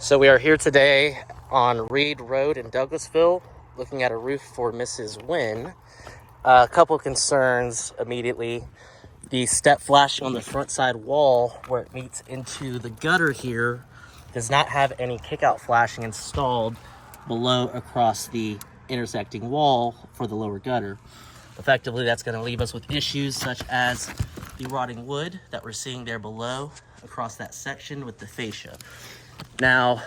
So we are here today on Reid Road in Douglasville, looking at a roof for Mrs. Wynn. A couple concerns immediately. The step flashing on the front side wall where it meets into the gutter here does not have any kickout flashing installed below across the intersecting wall for the lower gutter. Effectively, that's going to leave us with issues such as the rotting wood that we're seeing there below across that section with the fascia. Now,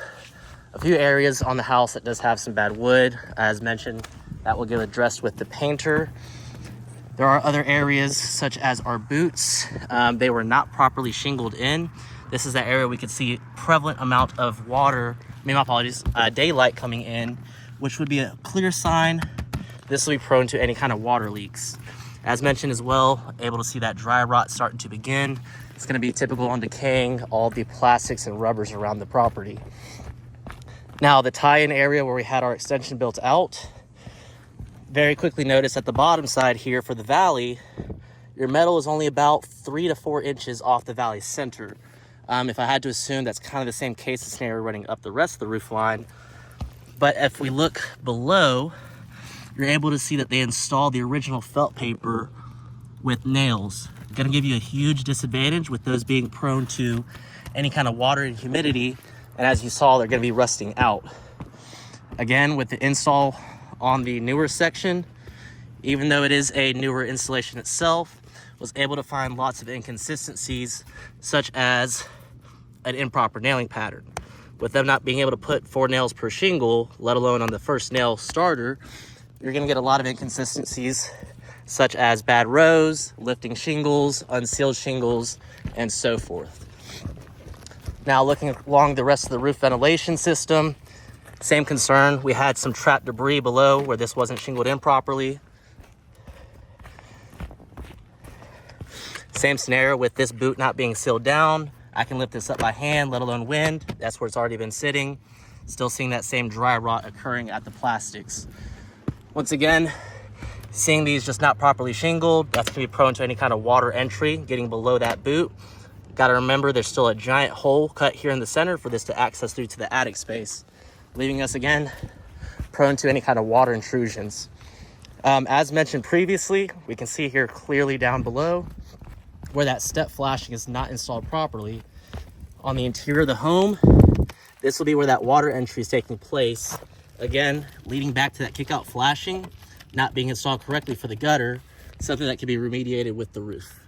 a few areas on the house that does have some bad wood, as mentioned, that will get addressed with the painter. There are other areas such as our boots. They were not properly shingled in. This is that area we could see prevalent amount of water, daylight coming in, which would be a clear sign this will be prone to any kind of water leaks. As mentioned as well, able to see that dry rot starting to begin. It's going to be typical on decaying all the plastics and rubbers around the property. Now, the tie-in area where we had our extension built out, very quickly notice at the bottom side here for the valley, your metal is only about 3 to 4 inches off the valley center. If I had to assume, that's kind of the same case scenario running up the rest of the roof line. But if we look below, you're able to see that they installed the original felt paper with nails. Going to give you a huge disadvantage with those being prone to any kind of water and humidity. And as you saw, they're going to be rusting out. Again, with the install on the newer section, even though it is a newer installation itself, was able to find lots of inconsistencies, such as an improper nailing pattern. With them not being able to put 4 nails per shingle, let alone on the first nail starter, you're going to get a lot of inconsistencies, such as bad rows, lifting shingles, unsealed shingles, and so forth. Now, looking along the rest of the roof ventilation system, same concern. We had some trapped debris below where this wasn't shingled in properly. Same scenario with this boot not being sealed down. I can lift this up by hand, let alone wind. That's where it's already been sitting. Still seeing that same dry rot occurring at the plastics. Once again, seeing these just not properly shingled, that's going to be prone to any kind of water entry getting below that boot. Got to remember, there's still a giant hole cut here in the center for this to access through to the attic space, leaving us again prone to any kind of water intrusions. As mentioned previously, we can see here clearly down below where that step flashing is not installed properly. On the interior of the home, this will be where that water entry is taking place. Again, leading back to that kickout flashing not being installed correctly for the gutter, something that can be remediated with the roof.